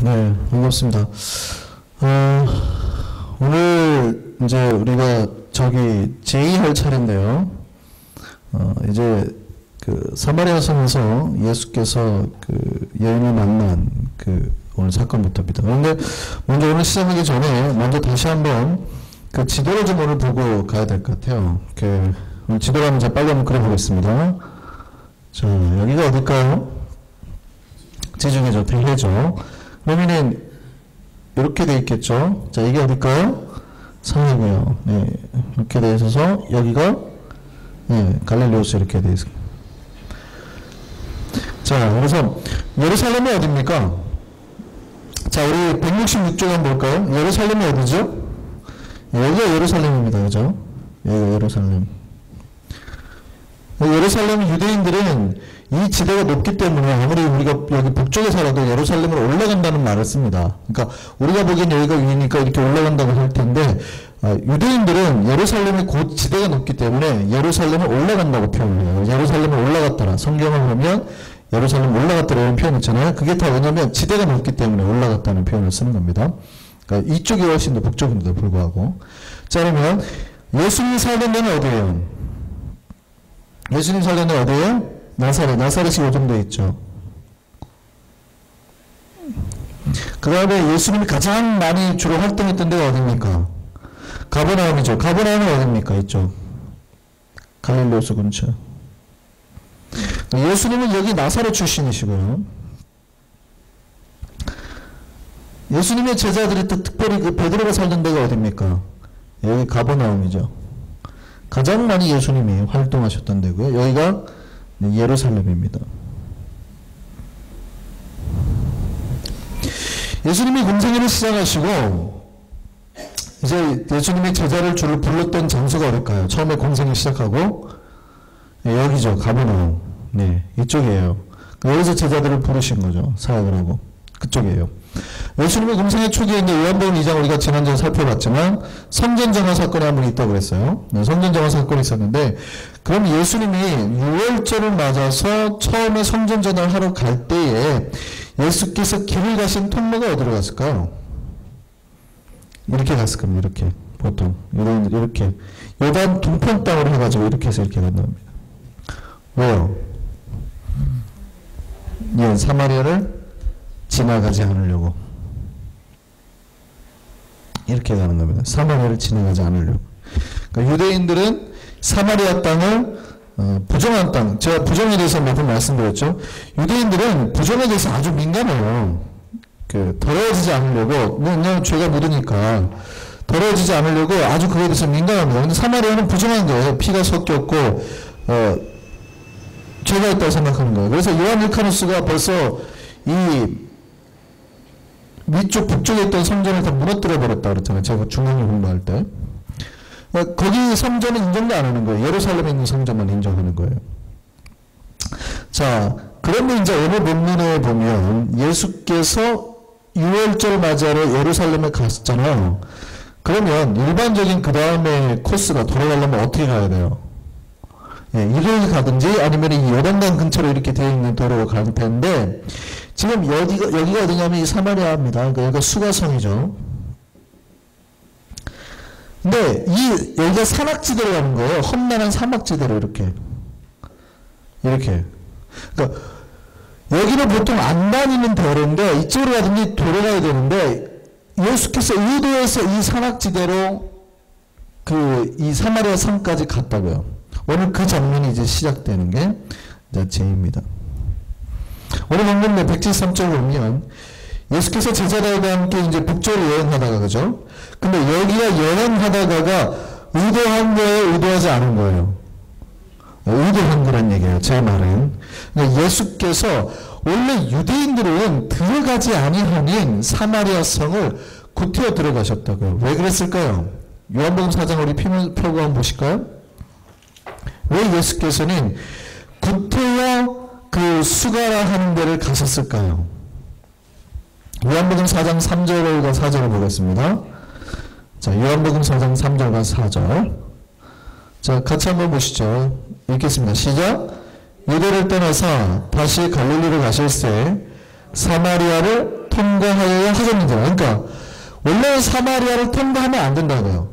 네, 반갑습니다. 오늘 이제 우리가 저기 제의할 차례인데요. 이제 그 사마리아 성에서 예수께서 그 여인을 만난 그 오늘 사건부터입니다. 그런데 먼저 오늘 시작하기 전에 먼저 다시 한번 그 지도를 좀 오늘 보고 가야 될 것 같아요. 오늘 지도를 한번 제가 빨리 한번 그려보겠습니다. 자, 여기가 어딜까요? 지중해죠, 대해죠. 그러면은 이렇게 돼 있겠죠. 자, 이게 어딜까요? 상이고요. 네, 이렇게 돼 있어서 여기가 갈릴리오스 이렇게 돼 있습니다. 자, 그래서 예루살렘이 어디입니까? 자, 우리 166쪽 한번 볼까요? 예루살렘이 어디죠? 여기가 예루살렘입니다. 그죠? 여기가 예루살렘. 예루살렘 유대인들은 이 지대가 높기 때문에 아무리 우리가 여기 북쪽에 살아도 예루살렘으로 올라간다는 말을 씁니다. 그러니까 우리가 보기엔 여기가 위니까 이렇게 올라간다고 할 텐데 유대인들은 예루살렘이 곧 지대가 높기 때문에 예루살렘을 올라간다고 표현을 해요. 예루살렘을 올라갔더라. 성경을 보면 예루살렘 올라갔더라 이런 표현 있잖아요. 그게 다 왜냐면 지대가 높기 때문에 올라갔다는 표현을 쓰는 겁니다. 그러니까 이쪽이 훨씬 더 북쪽인데도 불구하고. 자, 그러면 예수님이 살던 데는 어디예요? 예수님 살던 데 어디예요? 나사렛이 요즘 돼 있죠. 그 다음에 예수님이 가장 많이 주로 활동했던 데가 어디입니까? 가버나움이죠. 가버나움은 어디입니까? 이쪽. 갈릴리오스 근처. 예수님은 여기 나사렛 출신이시고요. 예수님의 제자들이 또 특별히 그 베드로가 살던 데가 어디입니까? 여기 가버나움이죠. 가장 많이 예수님이 활동하셨던 데고요. 여기가 예루살렘입니다. 예수님이 공생애를 시작하시고 이제 예수님의 제자를 주로 불렀던 장소가 어딜까요? 처음에 공생애 시작하고 여기죠. 가버나움. 네, 이쪽이에요. 여기서 제자들을 부르신 거죠. 사역을 하고. 그쪽이에요. 예수님의 공생애 초기에 이제 요한복음 2장 우리가 지난주에 살펴봤지만 성전정화 사건이 한 번 있다고 그랬어요. 네, 성전정화 사건이 있었는데 그럼 예수님이 유월절을 맞아서 처음에 성전전화를 하러 갈 때에 예수께서 길을 가신 통로가 어디로 갔을까요? 이렇게 갔을 겁니다. 이렇게 보통 이렇게 요단 동편 땅으로 해가지고 이렇게 해서 이렇게 간답니다. 왜요? 예, 사마리아를 지나가지 않으려고 이렇게 가는 겁니다. 사마리아를 지나가지 않으려고. 그러니까 유대인들은 사마리아 땅을 부정한 땅, 제가 부정에 대해서 몇 번 말씀드렸죠. 유대인들은 부정에 대해서 아주 민감해요. 더러워지지 않으려고, 왜냐하면 죄가 묻으니까 더러워지지 않으려고 아주 그거에 대해서 민감합니다. 근데 사마리아는 부정한 거예요. 피가 섞였고 죄가 있다고 생각하는 거예요. 그래서 요한 일카누스가 벌써 이 위쪽 북쪽에 있던 성전을 다 무너뜨려 버렸다 그랬잖아요. 제가 중앙을 공부할 때. 거기 성전은 인정도 안 하는 거예요. 예루살렘에 있는 성전만 인정하는 거예요. 자, 그런데 이제 오늘 본문에 보면 예수께서 유월절 맞이하러 예루살렘에 갔잖아요. 그러면 일반적인 그 다음에 코스가 돌아가려면 어떻게 가야 돼요? 예, 이를 가든지 아니면 이 요단강 근처로 이렇게 되어 있는 도로로 갈 텐데 지금 여기가 어디냐면 이 사마리아입니다. 그러니까 여기가 수가성이죠. 근데 여기가 산악지대로 가는 거예요. 험난한 사막지대로 이렇게. 그러니까 여기는 보통 안 다니는 도로인데 이쪽으로 가든지 돌아가야 되는데 예수께서 의도해서 이 산악지대로 이 사마리아 성까지 갔다고요. 오늘 그 장면이 이제 시작되는 게 이제 제입니다. 오늘 본문 173쪽을 보면 예수께서 제자들과 함께 이제 북쪽으로 여행하다가 그죠? 근데 여기가 여행하다가가 의도한 거예요? 의도하지 않은 거예요? 의도한 거란 얘기예요. 제 말은. 그러니까 예수께서 원래 유대인들은 들어가지 아니하는 사마리아 성을 구태여 들어가셨다고요. 왜 그랬을까요? 요한복음 4장 우리 표고 한번 보실까요? 왜 예수께서는 구태여 수가라 하는 데를 가셨을까요? 요한복음 4장 3절과 4절을 보겠습니다. 자, 요한복음 4장 3절과 4절. 자, 같이 한번 보시죠. 읽겠습니다. 시작. 유대를 떠나서 다시 갈릴리로 가실새 사마리아를 통과하여야 하겠는지. 그러니까 원래 사마리아를 통과하면 안 된다고요.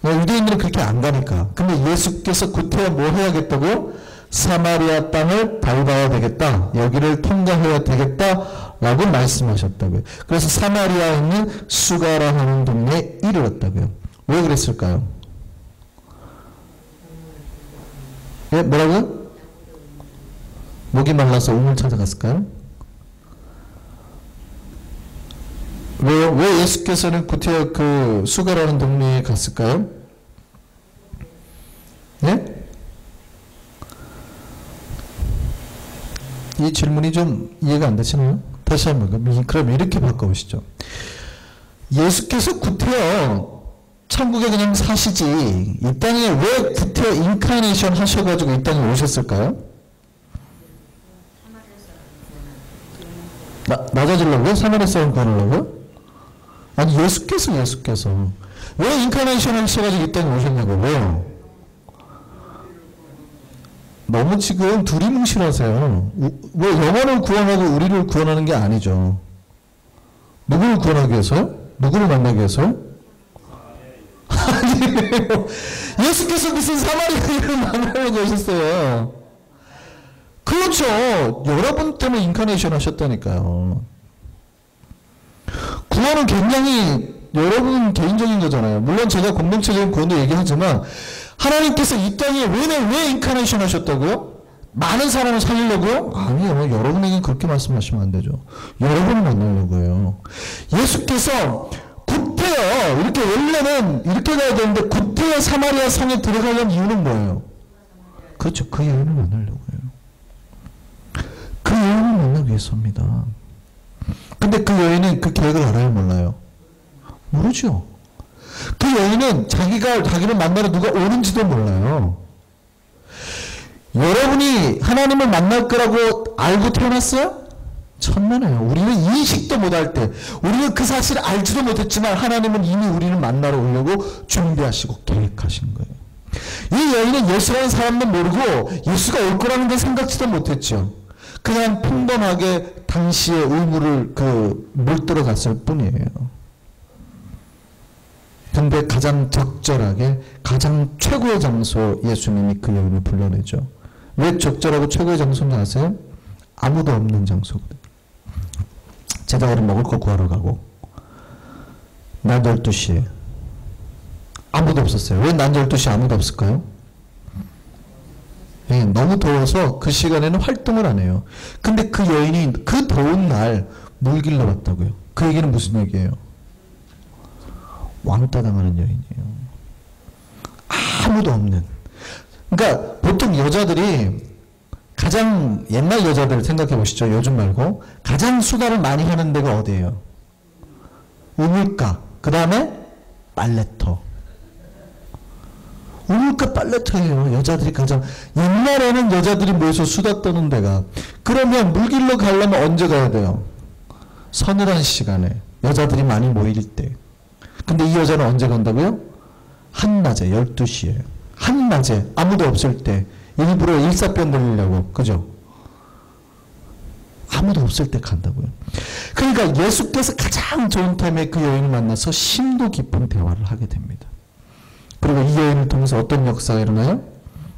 유대인들은 그렇게 안 가니까. 근데 예수께서 구태여 뭐 해야겠다고요? 사마리아 땅을 밟아야 되겠다. 여기를 통과해야 되겠다라고 말씀하셨다고요. 그래서 사마리아에 있는 수가라 하는 동네에 이르렀다고요. 왜 그랬을까요? 예, 뭐라고요? 목이 말라서 우물 찾아갔을까요? 왜 예수께서는 구태여 그 수가라는 동네에 갔을까요? 예? 이 질문이 좀 이해가 안 되시나요? 다시 한번 그럼 이렇게 바꿔보시죠. 예수께서 구태여 천국에 그냥 사시지 이 땅에 왜 구태여 인카네이션 하셔가지고 이 땅에 오셨을까요? 낮아지려고요? 사마리아 사람 구하려고요? 아니 예수께서 왜 인카네이션 하셔가지고 이 땅에 오셨냐고요? 너무 지금 두리뭉실하세요. 왜 영혼을 구원하고 우리를 구원하는 게 아니죠. 누구를 구원하기 위해서요? 누구를 만나기 위해서요? 아니에요. 예수께서 무슨 사마리아인을 만나려고 오셨어요. 그렇죠. 여러분 때문에 인카네이션 하셨다니까요. 구원은 굉장히 여러분 개인적인 거잖아요. 물론 제가 공동체적인 구원도 얘기하지만 하나님께서 이 땅에 왜 인카네이션 하셨다고요? 많은 사람을 살리려고요? 아니요. 여러분에게 그렇게 말씀하시면 안 되죠. 여러분을 만나려고 해요. 예수께서 구태여 이렇게 원래는 이렇게 가야 되는데 구태여 사마리아 성에 들어가려는 이유는 뭐예요? 그렇죠. 그 여인을 만나려고 해요. 그 여인을 만나기 위해서입니다. 근데 그 여인은 그 계획을 알아요? 몰라요? 모르죠. 그 여인은 자기를 만나러 누가 오는지도 몰라요. 여러분이 하나님을 만날 거라고 알고 태어났어요? 천만에요. 우리는 인식도 못할 때, 우리는 그 사실을 알지도 못했지만 하나님은 이미 우리를 만나러 오려고 준비하시고 계획하신 거예요. 이 여인은 예수라는 사람도 모르고 예수가 올 거라는 데 생각지도 못했죠. 그냥 평범하게 당시의 의무를 물들어 갔을 뿐이에요. 근데 가장 적절하게 가장 최고의 장소 예수님이 그 여인을 불러내죠. 왜 적절하고 최고의 장소인지 아세요? 아무도 없는 장소거든요. 제자들은 먹을 거 구하러 가고 낮 12시에 아무도 없었어요. 왜 낮 12시에 아무도 없을까요? 네, 너무 더워서 그 시간에는 활동을 안 해요. 근데 그 여인이 그 더운 날 물 길러 왔다고요. 그 얘기는 무슨 얘기예요? 왕따 당하는 여인이에요. 아무도 없는. 그러니까 보통 여자들이 가장 옛날 여자들 생각해 보시죠. 요즘 말고 가장 수다를 많이 하는 데가 어디예요? 우물가. 그 다음에 빨래터. 우물가 빨래터예요. 여자들이 가장 옛날에는 여자들이 모여서 수다 떠는 데가. 그러면 물 길러 가려면 언제 가야 돼요? 서늘한 시간에 여자들이 많이 모일 때. 근데 이 여자는 언제 간다고요? 한낮에 12시에 한낮에 아무도 없을 때 일부러 일사병 걸리려고. 그죠? 아무도 없을 때 간다고요. 그러니까 예수께서 가장 좋은 타임에 그 여인을 만나서 심도 깊은 대화를 하게 됩니다. 그리고 이 여인을 통해서 어떤 역사가 일어나요?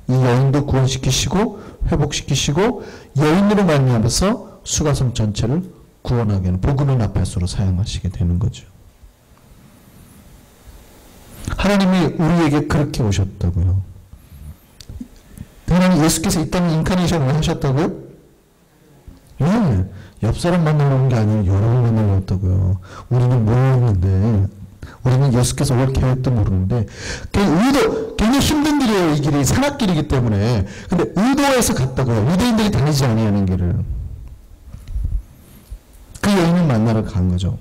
이 여인도 구원시키시고 회복시키시고 여인으로 말미암아서 수가성 전체를 구원하게 하는 복음의 나팔수로 사용하시게 되는 거죠. 하나님이 우리에게 그렇게 오셨다고요. 하나님 예수께서 이 땅에 인카네이션을 하셨다고요? 네. 옆 사람 만나러 온 게 아니에요. 여러분 만나러 왔다고요. 우리는 몰랐는데, 우리는 예수께서 올 계획도 모르는데, 굉장히 힘든 길이에요. 이 길이 산악길이기 때문에. 근데 의도해서 갔다고요. 유대인들이 다니지 아니하는 길을. 그 여인을 만나러 간 거죠.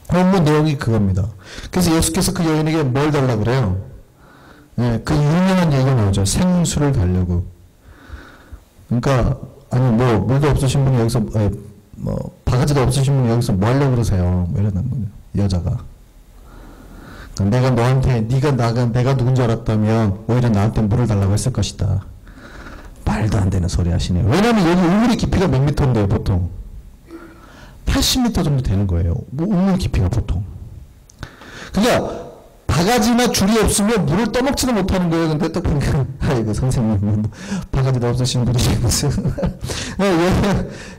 본문 내용이 그겁니다. 그래서 예수께서 그 여인에게 뭘 달라고 그래요? 네, 그 유명한 얘기가 나오죠. 생수를 달라고. 그러니까 아니 물도 없으신 분이 여기서 바가지도 없으신 분이 여기서 뭐 하려고 그러세요? 뭐 이러는 거예요. 여자가. 내가 너한테 내가 누군지 알았다면 오히려 나한테 물을 달라고 했을 것이다. 말도 안 되는 소리 하시네요. 왜냐면 여기 우물의 깊이가 몇 미터인데요, 보통. 80m 정도 되는 거예요. 우물 깊이가 보통. 그러니까 바가지나 줄이 없으면 물을 떠먹지는 못하는 거예요. 근데 딱 보니까 아이고 선생님 바가지도 없으신 분이 무슨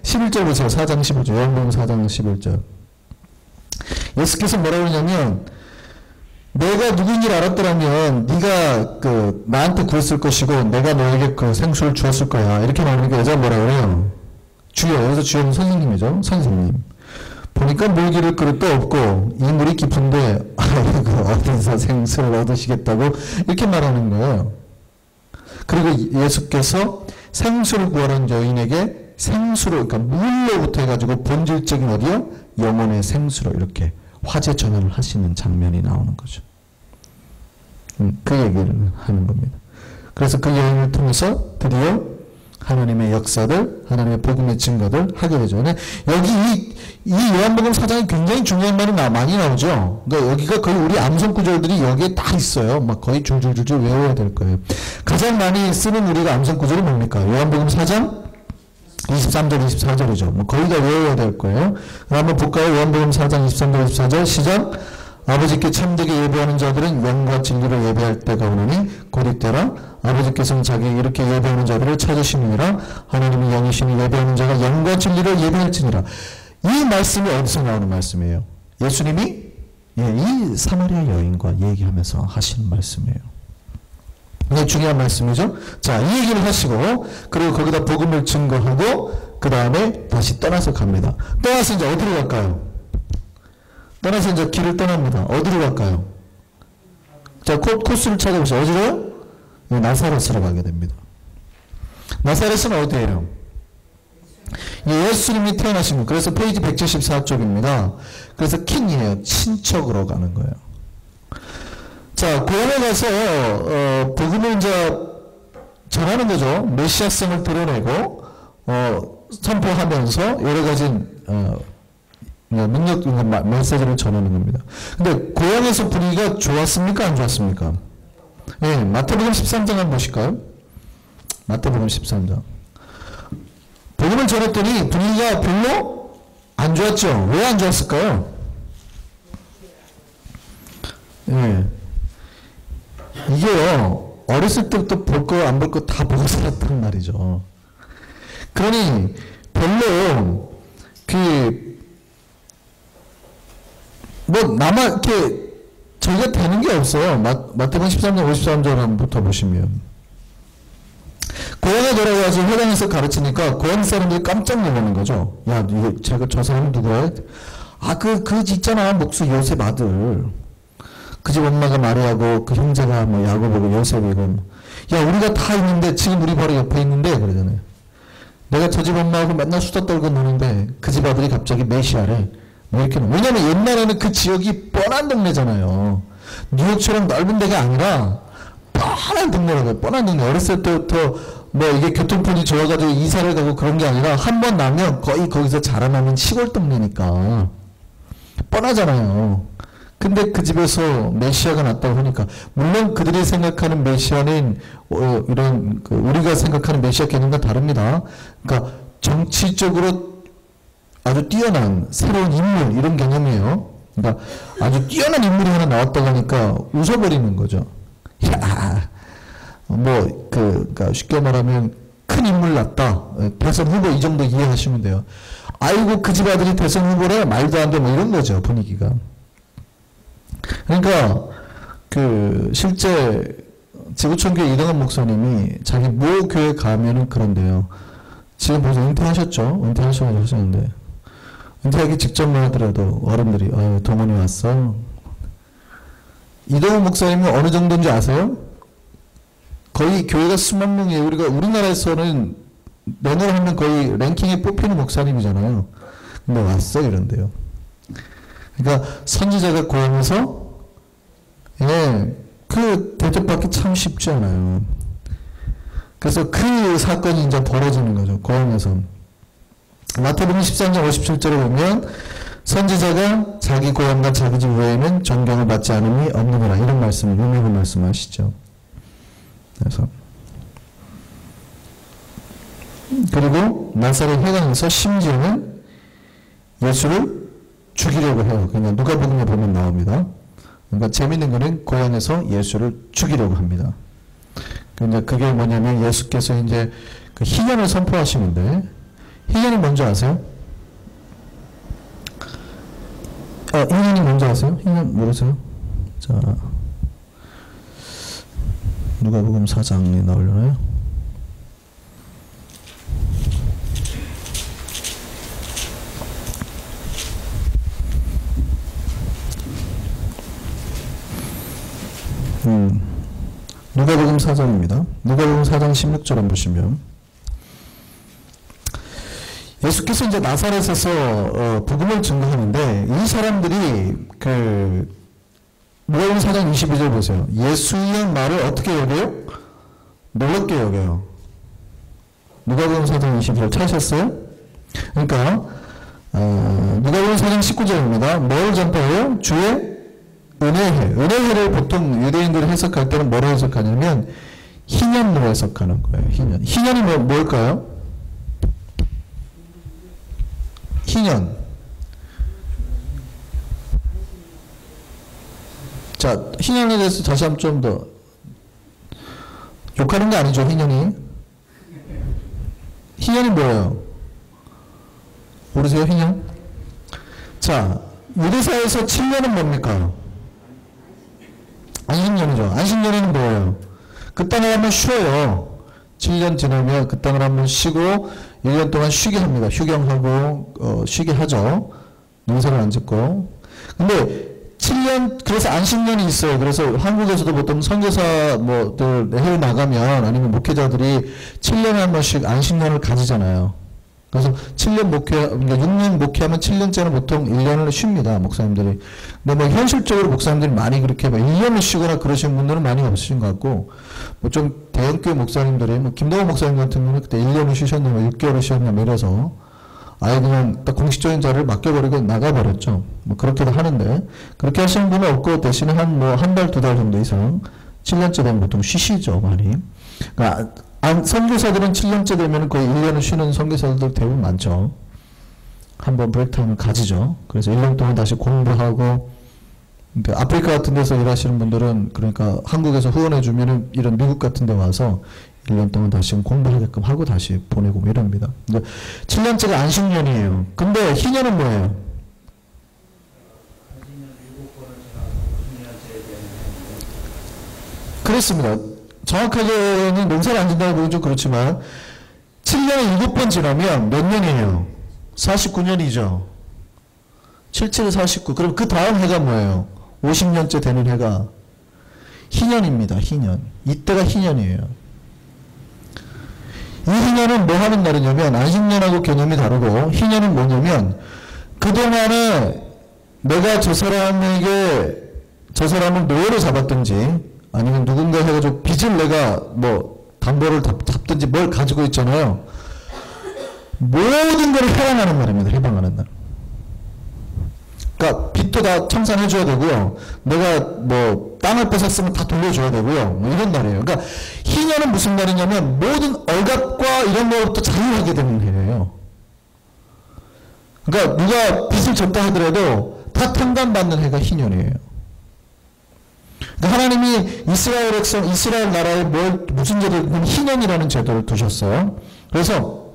11절 보세요. 4장 11절 요한복음 4장 11절 예수께서 뭐라고 그러냐면 내가 누구인지를 알았더라면 네가 나한테 구했을 것이고 내가 너에게 그 생수를 주었을 거야. 이렇게 말하니까 여자가 뭐라고 그래요? 주여. 여기서 주여는 선생님이죠. 선생님. 보니까 물 기를 그릇도 없고 이 물이 깊은데 아이고 어디서 생수를 얻으시겠다고 이렇게 말하는 거예요. 그리고 예수께서 생수를 구하는 여인에게 생수로 그러니까 물로부터 해가지고 본질적인 어디요? 영혼의 생수로 이렇게 화제 전환을 하시는 장면이 나오는 거죠. 그 얘기를 하는 겁니다. 그래서 그 여인을 통해서 드디어 하나님의 역사들, 하나님의 복음의 증거들 하게 되죠. 근데 여기 이 요한복음 4장이 굉장히 중요한 말이 많이 나오죠. 그러니까 여기가 거의 우리 암송 구절들이 여기에 다 있어요. 막 거의 줄줄줄줄 외워야 될 거예요. 가장 많이 쓰는 우리가 암송 구절이 뭡니까? 요한복음 4장 23절, 24절이죠. 뭐 거의 다 외워야 될 거예요. 한번 볼까요? 요한복음 4장 23절, 24절 시작. 아버지께 참되게 예배하는 자들은 영과 진리를 예배할 때가 오느니 곧 이때라. 아버지께서는 자기에게 이렇게 예배하는 자들을 찾으시느니라. 하나님이 영이시니 예배하는 자가 영과 진리를 예배할지니라. 이 말씀이 어디서 나오는 말씀이에요? 예수님이 이 사마리아 여인과 얘기하면서 하시는 말씀이에요. 네, 중요한 말씀이죠. 자, 이 얘기를 하시고 그리고 거기다 복음을 증거하고 그 다음에 다시 떠나서 갑니다. 떠나서 이제 어디로 갈까요? 떠나서 이제 길을 떠납니다. 어디로 갈까요? 자, 코스를 찾아보세요. 어디로요? 나사렛으로 가게 됩니다. 나사렛은 어디예요? 예수님이 태어나신 거. 그래서 페이지 174쪽입니다. 그래서 킹이에요. 친척으로 가는 거예요. 자, 고향에 가서 복음을 이제 전하는 거죠. 메시아성을 드러내고 선포하면서 여러 가지 능력 메시지를 전하는 겁니다. 근데 고향에서 분위기가 좋았습니까? 안 좋았습니까? 예, 마태복음 13장 한번 보실까요? 마태복음 13장. 복음을 전했더니 분위기가 별로 안 좋았죠. 왜 안 좋았을까요? 예. 이게요, 어렸을 때부터 볼 거 안 볼 거 다 보고 살았단 말이죠. 그러니 별로 나만 이렇게 저희가 되는 게 없어요. 마태복음 13장 53절부터 보시면 고향에 돌아가서 회당에서 가르치니까 고향 사람들이 깜짝 놀라는 거죠. 야, 이거 저 사람은 누구야? 아, 그 있잖아, 목수 요셉 아들. 그 집 엄마가 마리아고 그 형제가 뭐 야고보고 요셉이고. 야, 우리가 다 있는데 지금 우리 바로 옆에 있는데 그러잖아요. 내가 저 집 엄마하고 맨날 수다 떨고 노는데 그 집 아들이 갑자기 메시아래. 뭐 이렇게. 왜냐면 옛날에는 그 지역이 뻔한 동네잖아요. 뉴욕처럼 넓은 데가 아니라 뻔한 동네라고요. 뻔한 동네. 어렸을 때부터 뭐 이게 교통편이 좋아가지고 이사를 가고 그런 게 아니라 한 번 나면 거의 거기서 자라나는 시골 동네니까 뻔하잖아요. 근데 그 집에서 메시아가 났다고 하니까 물론 그들이 생각하는 메시아는 이런 우리가 생각하는 메시아 개념과 다릅니다. 그러니까 정치적으로 아주 뛰어난 새로운 인물 이런 개념이에요. 그러니까 아주 뛰어난 인물이 하나 나왔다고 하니까 웃어버리는 거죠. 야, 그러니까 쉽게 말하면 큰 인물 났다. 대선 후보 이 정도 이해하시면 돼요. 아이고 그 집 아들이 대선 후보래 말도 안 돼 뭐 이런 거죠 분위기가. 그러니까 실제 지구촌교회 이동환 목사님이 자기 모 교회 가면은 그런데요. 지금 벌써 은퇴하셨죠? 은퇴하셔가지고 하셨는데 은퇴하기 직전만 하더라도 어른들이 동원이 왔어. 이동환 목사님은 어느 정도인지 아세요? 거의 교회가 수만 명이에요. 우리나라에서는 면허를 하면 거의 랭킹에 뽑히는 목사님이잖아요. 근데 왔어 이런데요. 그러니까 선지자가 고향에서 대접받기 참 쉽지 않아요. 그래서 그 사건이 이제 벌어지는 거죠. 고향에서. 마태복음 13장 57절에 보면 선지자가 자기 고향과 자기 집 외에는 존경을 받지 않음이 없느니라 이런 말씀, 유명한 말씀하시죠. 그래서 그리고 나사렛 회당에서 심지어는 예수를 죽이려고 해요. 그냥 누가복음에 보면 나옵니다. 그러니까 재밌는 거는 고향에서 예수를 죽이려고 합니다. 그러니까 그게 뭐냐면 예수께서 이제 그 희년을 선포하시는데, 희년이 뭔지 아세요? 희년이 뭔지 아세요? 희년 모르세요? 자, 누가복음 4장에 나오려나요? 누가복음 4장입니다. 누가복음 4장 16절 한번 보시면, 예수께서 이제 나사렛에서 복음을 증거하는데, 이 사람들이 누가복음 4장 22절 보세요. 예수의 말을 어떻게 여겨요? 놀랍게 여겨요. 누가복음 4장 22절 찾으셨어요? 그러니까 누가복음 4장 19절입니다. 뭘 전파해요? 주의 은혜회. 은혜회를 보통 유대인들이 해석할 때는 뭐로 해석하냐면 희년으로 해석하는 거예요. 희년. 희년이 뭘까요? 희년. 자, 희년에 대해서 다시 한번 좀 더. 욕하는 게 아니죠, 희년이. 희년이 뭐예요? 모르세요, 희년? 자, 유대사에서 7년은 뭡니까? 안식년이죠. 안식년에는 뭐예요? 그 땅을 한번 쉬어요. 7년 지나면 그 땅을 한번 쉬고 1년 동안 쉬게 합니다. 휴경하고 쉬게 하죠. 농사를 안 짓고. 근데 7년, 그래서 안식년이 있어요. 그래서 한국에서도 보통 선교사 뭐들 해외 나가면 아니면 목회자들이 7년에 한 번씩 안식년을 가지잖아요. 그래서 7년 그러니까 6년 목회하면 7년째는 보통 1년을 쉽니다, 목사님들이. 근데 현실적으로 목사님들이 많이 그렇게 1년을 쉬거나 그러시는 분들은 많이 없으신 것 같고, 좀 대형교회 목사님들이, 김동호 목사님 같은 경우는 그때 1년을 쉬셨나, 6개월을 쉬었나, 이래서 아예 그냥 딱 공식적인 자리를 맡겨버리고 나가버렸죠. 그렇게도 하는데, 그렇게 하시는 분은 없고, 대신에 한 달, 2달 정도 이상, 7년째 되면 보통 쉬시죠, 많이. 그러니까 선교사들은 7년째 되면 거의 1년을 쉬는 선교사들 대부분 많죠. 한번 브레이크타임을 가지죠. 그래서 1년 동안 다시 공부하고, 그러니까 아프리카 같은 데서 일하시는 분들은, 그러니까 한국에서 후원해주면은 이런 미국 같은 데 와서 1년 동안 다시 공부하게끔 하고 다시 보내고 이럽니다. 7년째가 안식년이에요. 근데 희년은 뭐예요? 그렇습니다. 정확하게는 농사를 안 짓는다고 보면 좀 그렇지만 7년에 7번 지나면 몇 년이에요? 49년이죠. 77에 49. 그럼 그 다음 해가 뭐예요? 50년째 되는 해가 희년입니다. 희년. 이때가 희년이에요. 이 희년은 뭐 하는 날이냐면, 안식년하고 개념이 다르고, 희년은 뭐냐면 그동안에 내가 저 사람을 노예로 잡았든지 아니면 누군가 해가지고 빚을 내가 담보를 잡든지 뭘 가지고 있잖아요. 모든 걸 해방하는 날입니다. 해방하는 날. 그러니까 빚도 다 청산해줘야 되고요. 내가 땅을 뺏었으면 다 돌려줘야 되고요. 이런 날이에요. 그러니까 희년은 무슨 날이냐면 모든 억압과 이런 것부터 자유하게 되는 해예요. 그러니까 누가 빚을 졌다 하더라도 다 탕감받는 해가 희년이에요. 그러니까 하나님이 이스라엘 나라에 무슨 제도를, 희년이라는 제도를 두셨어요. 그래서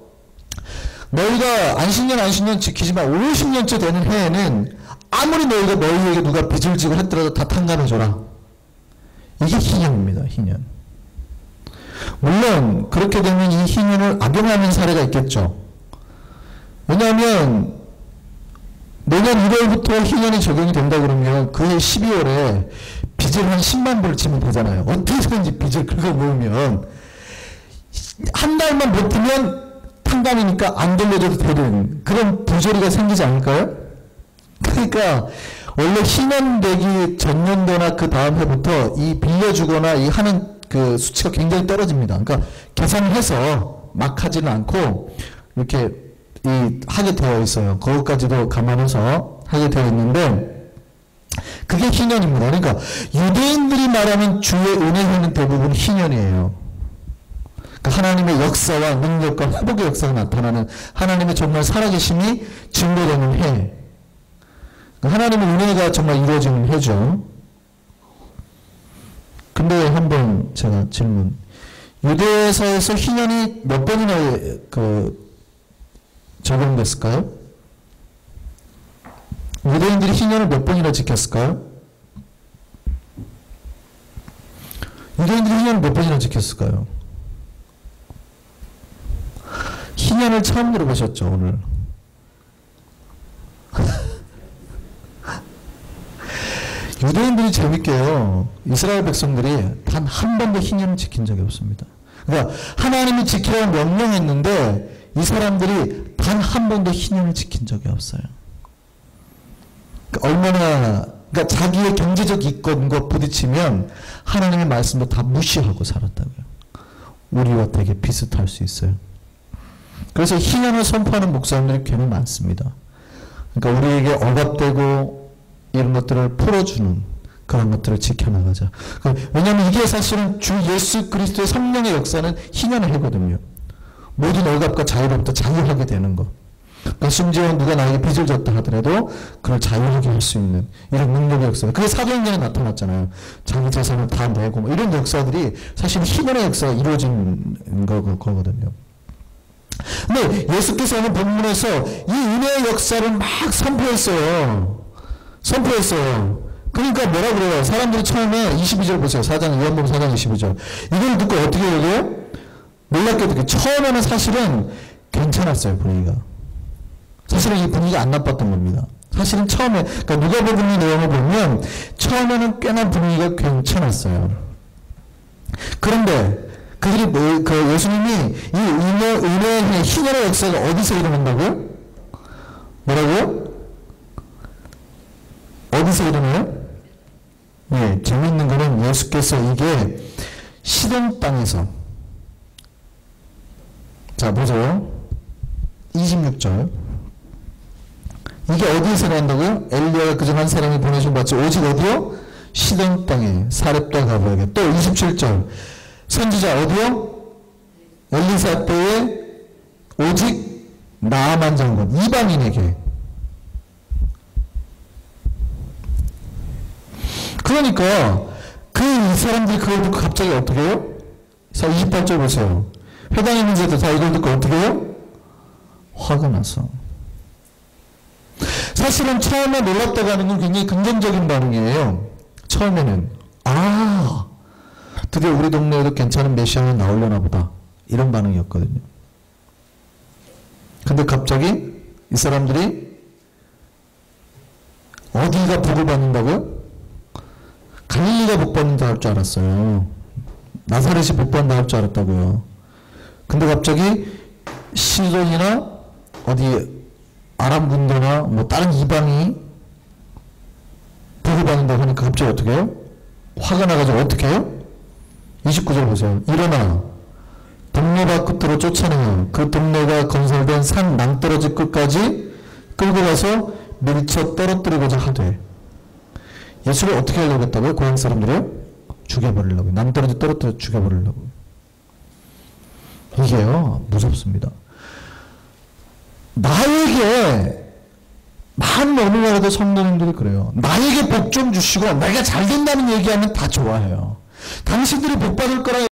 너희가 안식년 지키지만 50년째 되는 해에는 아무리 너희에게 누가 빚을 지고 했더라도 다 탕감해줘라. 이게 희년입니다. 희년. 물론 그렇게 되면 이 희년을 악용하는 사례가 있겠죠. 왜냐하면 내년 1월부터 희년이 적용이 된다 그러면 그해 12월에 빚을 한 10만 불 치면 되잖아요. 어떻게든지 빚을 긁어 모으면 한 달만 버티면 탕감이니까 안 돌려줘도 되는 그런 부조리가 생기지 않을까요? 그러니까 원래 희년 되기 전년도나 그 다음 해부터 이 빌려주거나 이 하는 그 수치가 굉장히 떨어집니다. 그러니까 계산을 해서 막 하지는 않고 이렇게 하게 되어 있어요. 그것까지도 감안해서 하게 되어 있는데, 그게 희년입니다. 그러니까 유대인들이 말하는 주의 은혜회는 대부분 희년이에요. 하나님의 역사와 능력과 회복의 역사가 나타나는 하나님의 정말 살아계심이 증거되는 해. 하나님의 은혜가 정말 이루어지는 해죠. 근데 한번 제가 질문. 유대사에서 희년이 몇 번이나 적용됐을까요? 유대인들이 희년을 몇 번이나 지켰을까요? 유대인들이 희년을 몇 번이나 지켰을까요? 희년을 처음 들어보셨죠, 오늘? 유대인들이 재밌게요. 이스라엘 백성들이 단 한 번도 희년을 지킨 적이 없습니다. 그러니까 하나님이 지키라고 명령했는데 이 사람들이 단 한 번도 희년을 지킨 적이 없어요. 그러니까 자기의 경제적 이권과 부딪히면 하나님의 말씀도 다 무시하고 살았다고요. 우리와 되게 비슷할 수 있어요. 그래서 희년을 선포하는 목사님들이 굉장히 많습니다. 그러니까 우리에게 억압되고 이런 것들을 풀어주는 그런 것들을 지켜나가자. 왜냐하면 이게 사실은 주 예수 그리스도의 성령의 역사는 희년의 해거든요. 모든 억압과 자유로부터 자유하게 되는 것. 그러니까 심지어 누가 나에게 빚을 졌다 하더라도 그걸 자유하게 할 수 있는 이런 능력의 역사. 그게 사도행전에 나타났잖아요. 자기 재산을 다 내고 뭐 이런 역사들이 사실 희년의 역사가 이루어진 거거든요. 근데 예수께서는 본문에서 이 은혜의 역사를 막 선포했어요. 그러니까 뭐라 그래요? 사람들이 처음에 22절 보세요. 요한복음 4장 22절. 이걸 듣고 어떻게 얘기해요? 놀랍게 듣고 처음에는 사실은 괜찮았어요, 분위기가. 사실은 이 분위기가 안 나빴던 겁니다. 사실은 처음에, 그러니까 누가복음 내용을 보면 처음에는 꽤나 분위기가 괜찮았어요. 그런데 그들이 예수님이 이 은혜의 희년의 역사가 어디서 일어난다고요? 뭐라고요? 어디서 일어나요? 예, 재미있는 거는 예수께서 이게 시돈 땅에서, 자 보세요. 26절. 이게 어디에서 난다고요? 엘리야가 그중 한 사람이 보내준 바지 오직 어디요? 시돈 땅에 사렙다 가보에게. 또 27절. 선지자 어디요? 엘리사 때에 오직 나아만 장군 이방인에게. 그러니까 이 사람들이 그걸 듣고 갑자기 어떻게 해요? 자 28절 보세요. 회당에 있는 자들 다 이걸 듣고 어떻게 해요? 화가 나서. 사실은 처음에 놀랍다고 하는 건 굉장히 긍정적인 반응이에요. 처음에는 드디어 우리 동네에도 괜찮은 메시아가 나오려나 보다 이런 반응이었거든요. 근데 갑자기 이 사람들이 어디가 복을 받는다고요? 갈릴리가 복 받는다 할 줄 알았어요. 나사렛이 복 받는다 할 줄 알았다고요. 근데 갑자기 시돈이나 어디 아람 군대나 뭐 다른 이방이 복을 받는다고 하니까 갑자기 어떻게 해요? 화가 나가지고 어떻게 해요? 29절 보세요. 일어나 동네 밖으로 쫓아내어 그 동네가 건설된 산 낭떠러지 끝까지 끌고 가서 밀쳐 떨어뜨리고자 하되. 예수를 어떻게 하려고 했다고요? 고향 사람들이요? 죽여버리려고. 낭떠러지 떨어뜨려 죽여버리려고. 이게요 무섭습니다. 나에게 만 어느 나라도 성도님들이 그래요. 나에게 복 좀 주시고 내가 잘 된다는 얘기하면 다 좋아해요. 당신들이 복 받을 거라